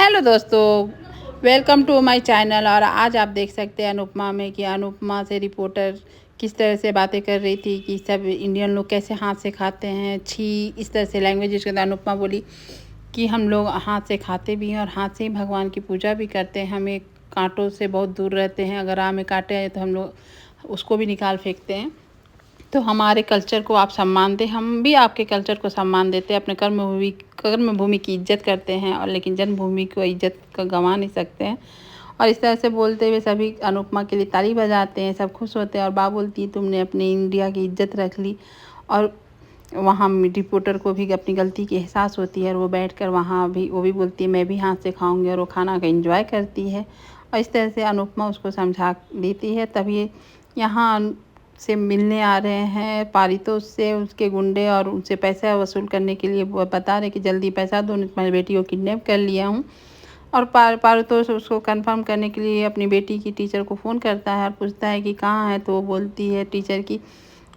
Hello दोस्तों, welcome to my channel. और आज आप देख सकते हैं अनुपमा में कि अनुपमा से रिपोर्टर किस तरह से बातें कर रही थी कि सब इंडियन लोग कैसे हाथ से खाते हैं, छी, इस तरह से लैंग्वेज यूज करते हैं। अनुपमा बोली कि हम लोग हाथ से खाते भी हैं और हाथ से ही भगवान की पूजा भी करते हैं। हमें कांटों से बहुत दूर रहते हैं। अगर आम में कांटे आए तो हम लोग उसको भी निकाल फेंकते हैं। तो हमारे कल्चर को आप सम्मान दें, हम भी आपके कल्चर को सम्मान देते हैं। अपने कर्म भूमि की इज्जत करते हैं, और लेकिन जन्मभूमि को इज्जत का गंवा नहीं सकते हैं। और इस तरह से बोलते हुए सभी अनुपमा के लिए ताली बजाते हैं, सब खुश होते हैं। और बा बोलती है तुमने अपने इंडिया की इज्जत रख ली। और वहाँ रिपोर्टर को भी अपनी गलती की एहसास होती है, और वो बैठकर वहाँ भी वो भी बोलती है मैं भी हाथ से खाऊंगी, और वो खाना का एंजॉय करती है। और इस तरह से अनुपमा उसको समझा देती है। तभी यहाँ से मिलने आ रहे हैं पारितोष से उसके गुंडे, और उनसे पैसा वसूल करने के लिए वो बता रहे कि जल्दी पैसा दो, नहीं तो तुम्हारी बेटी को किडनैप कर लिया हूँ। और पारितोष उसको कंफर्म करने के लिए अपनी बेटी की टीचर को फ़ोन करता है और पूछता है कि कहाँ है। तो वो बोलती है टीचर की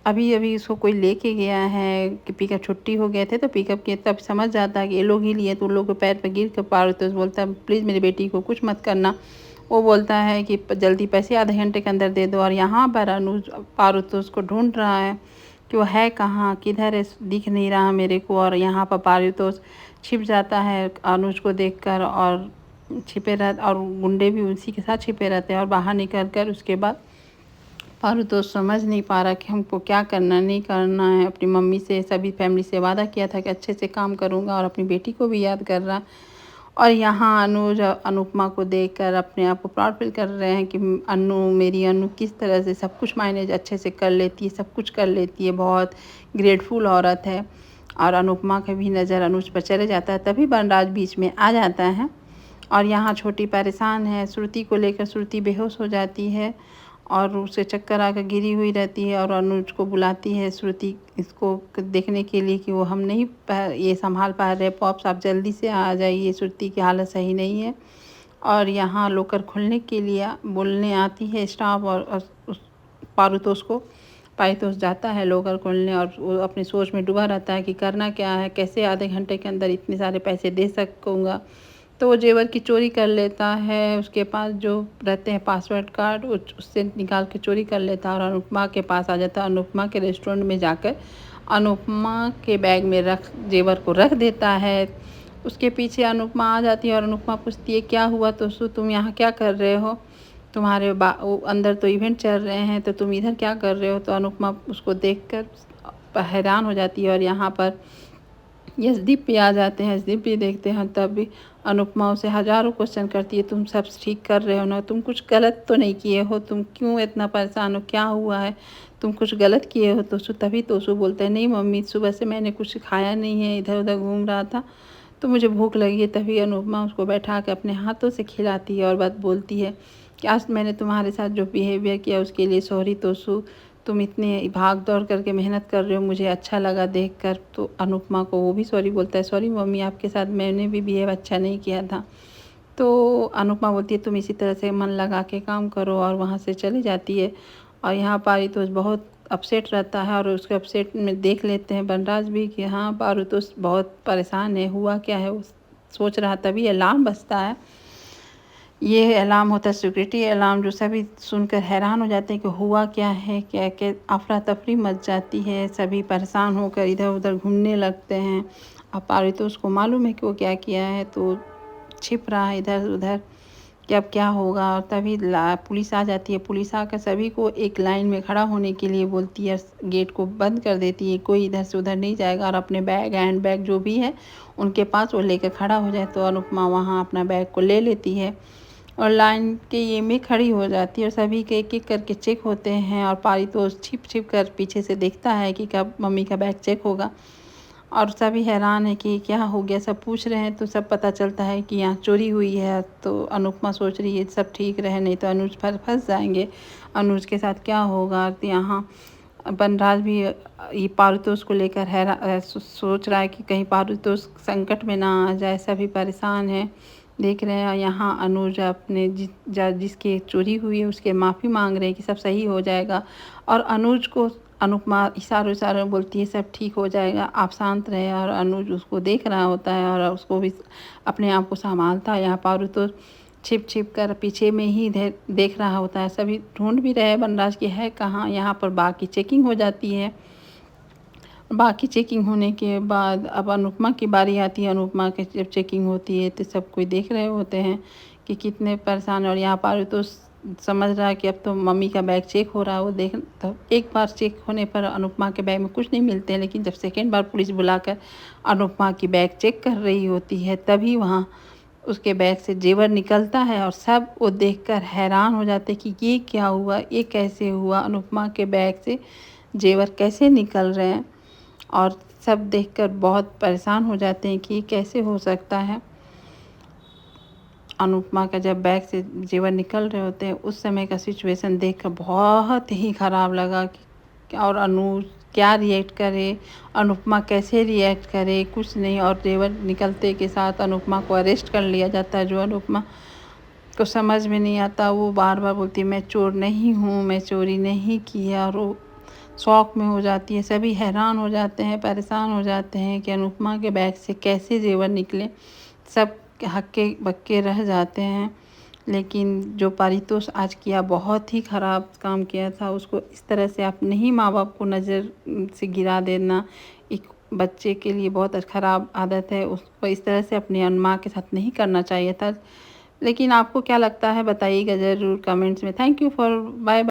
अभी अभी इसको कोई लेके गया है, कि पिकअप छुट्टी हो गए थे तो पिकअप किए। तब समझ जाता है कि ये लोग ही लिए। तो उन लोगों के पैर पर गिर कर पारितोष बोलता है प्लीज़ मेरी बेटी को कुछ मत करना। वो बोलता है कि जल्दी पैसे आधे घंटे के अंदर दे दो। और यहाँ पर अनुज पारितोष को ढूंढ रहा है कि वो है कहाँ, किधर है, दिख नहीं रहा मेरे को। और यहाँ पर पारितोष छिप जाता है अनुज को देखकर, और छिपे रह और गुंडे भी उसी के साथ छिपे रहते हैं। और बाहर निकल कर उसके बाद पारितोष समझ नहीं पा रहा कि हमको क्या करना नहीं करना है। अपनी मम्मी से सभी फैमिली से वादा किया था कि अच्छे से काम करूँगा, और अपनी बेटी को भी याद कर रहा। और यहाँ अनुज अनुपमा को देखकर अपने आप को प्राउड फील कर रहे हैं कि मेरी अनु किस तरह से सब कुछ मैनेज अच्छे से कर लेती है, सब कुछ कर लेती है, बहुत ग्रेटफुल औरत है। और अनुपमा की भी नज़र अनुज पर चले जाता है। तभी वनराज बीच में आ जाता है, और यहाँ छोटी परेशान है श्रुति को लेकर। श्रुति बेहोश हो जाती है और उसे चक्कर आकर गिरी हुई रहती है, और अनुज को बुलाती है श्रुति इसको देखने के लिए कि वो हम नहीं ये संभाल पा रहे, पॉप्स आप जल्दी से आ जाइए, श्रुति की हालत सही नहीं है। और यहाँ लोकर खुलने के लिए बोलने आती है स्टाफ, और उस पारितोष जाता है लोकर खोलने। और वो अपनी सोच में डूबा रहता है कि करना क्या है, कैसे आधे घंटे के अंदर इतने सारे पैसे दे सकूँगा। तो वो जेवर की चोरी कर लेता है, उसके पास जो रहते हैं पासवर्ड कार्ड उससे निकाल के चोरी कर लेता है, और अनुपमा के पास आ जाता है। अनुपमा के रेस्टोरेंट में जाकर अनुपमा के बैग में जेवर को रख देता है। उसके पीछे अनुपमा आ जाती है, और अनुपमा पूछती है क्या हुआ तो तुम यहाँ क्या कर रहे हो, तुम्हारे अंदर तो इवेंट चल रहे हैं, तो तुम इधर क्या कर रहे हो। तो अनुपमा उसको देखकर हैरान हो जाती है। और यहाँ पर यशदीप भी आ जाते हैं। यशदीप भी देखते हैं, तब भी अनुपमा उसे हज़ारों क्वेश्चन करती है तुम सब ठीक कर रहे हो ना, तुम कुछ गलत तो नहीं किए हो, तुम क्यों इतना परेशान हो, क्या हुआ है, तुम कुछ गलत किए हो। तो तभी तोसू बोलता है नहीं मम्मी, सुबह से मैंने कुछ खाया नहीं है, इधर उधर घूम रहा था तो मुझे भूख लगी है। तभी अनुपमा उसको बैठा के अपने हाथों से खिलाती है, और बात बोलती है कि आज मैंने तुम्हारे साथ जो बिहेवियर किया उसके लिए सॉरी तोसू, तुम इतने भाग दौड़ करके मेहनत कर रहे हो, मुझे अच्छा लगा देखकर। तो अनुपमा को वो भी सॉरी बोलता है, सॉरी मम्मी आपके साथ मैंने भी बिहेव अच्छा नहीं किया था। तो अनुपमा बोलती है तुम इसी तरह से मन लगा के काम करो, और वहाँ से चली जाती है। और यहाँ पारितोष बहुत अपसेट रहता है, और उसके अपसेट में देख लेते हैं वनराज भी कि हाँ पारितोष बहुत परेशान है, हुआ क्या है वो सोच रहा। तभी अलार्म बजता है। ये अलार्म होता है सिक्योरिटी अलार्म, जो सभी सुनकर हैरान हो जाते हैं कि हुआ क्या है, क्या क्या अफरा तफरी मच जाती है। सभी परेशान होकर इधर उधर घूमने लगते हैं। अब पारितोष को मालूम है कि वो क्या किया है, तो छिप रहा है इधर उधर कि अब क्या होगा। और तभी पुलिस आ जाती है। पुलिस आकर सभी को एक लाइन में खड़ा होने के लिए बोलती है, गेट को बंद कर देती है, कोई इधर से उधर नहीं जाएगा। और अपने हैंड बैग जो भी है उनके पास वो लेकर खड़ा हो जाए। तो अनुपमा वहाँ अपना बैग को ले लेती है, और लाइन के ये में खड़ी हो जाती है, और सभी के एक एक करके चेक होते हैं। और पारितोष छिप छिप कर पीछे से देखता है कि कब मम्मी का बैग चेक होगा। और सभी हैरान है कि क्या हो गया, सब पूछ रहे हैं। तो सब पता चलता है कि यहाँ चोरी हुई है। तो अनुपमा सोच रही है सब ठीक रहे, नहीं तो अनुज फंस जाएंगे, अनुज के साथ क्या होगा। तो यहाँ वनराज भी ये पारितोष को लेकर हैरान सोच रहा है कि कहीं पारितोष संकट में ना आ जाए। सभी परेशान हैं, देख रहे हैं। यहाँ अनुज अपने जिसकी चोरी हुई है उसके माफ़ी मांग रहे हैं कि सब सही हो जाएगा। और अनुज को अनुपमा इशारों इशारों में बोलती है सब ठीक हो जाएगा, आप शांत रहे। और अनुज उसको देख रहा होता है और उसको भी अपने आप को संभालता है। यहाँ पारू तो छिप छिप कर पीछे में ही देख रहा होता है। सभी ढूंढ भी रहे वनराज की है कहाँ। यहाँ पर बाघ की चेकिंग हो जाती है। बाघ की चेकिंग होने के बाद अब अनुपमा की बारी आती है। अनुपमा की जब चेकिंग होती है तो सब कोई देख रहे होते हैं कि कितने परेशान। और यहाँ पारू तो समझ रहा है कि अब तो मम्मी का बैग चेक हो रहा है। वो देख तो एक बार चेक होने पर अनुपमा के बैग में कुछ नहीं मिलते हैं, लेकिन जब सेकेंड बार पुलिस बुलाकर अनुपमा की बैग चेक कर रही होती है तभी वहाँ उसके बैग से जेवर निकलता है। और सब वो देखकर हैरान हो जाते कि ये क्या हुआ, ये कैसे हुआ, अनुपमा के बैग से जेवर कैसे निकल रहे हैं। और सब देखकर बहुत परेशान हो जाते हैं कि कैसे हो सकता है। अनुपमा का जब बैग से जेवर निकल रहे होते हैं उस समय का सिचुएशन देखकर बहुत ही ख़राब लगा कि और अनुज क्या रिएक्ट करे, अनुपमा कैसे रिएक्ट करे, कुछ नहीं। और जेवर निकलते के साथ अनुपमा को अरेस्ट कर लिया जाता है। जो अनुपमा को समझ में नहीं आता, वो बार बार बोलती है मैं चोर नहीं हूँ, मैं चोरी नहीं किया। और वो शौक में हो जाती है। सभी हैरान हो जाते हैं, परेशान हो जाते हैं कि अनुपमा के बैग से कैसे जेवर निकले। सब हक्के बक्के रह जाते हैं। लेकिन जो पारितोष आज किया बहुत ही ख़राब काम किया था। उसको इस तरह से आप नहीं माँ बाप को नज़र से गिरा देना एक बच्चे के लिए बहुत ख़राब आदत है। उसको इस तरह से अपनी माँ के साथ नहीं करना चाहिए था। लेकिन आपको क्या लगता है बताइएगा ज़रूर कमेंट्स में। Thank you for bye.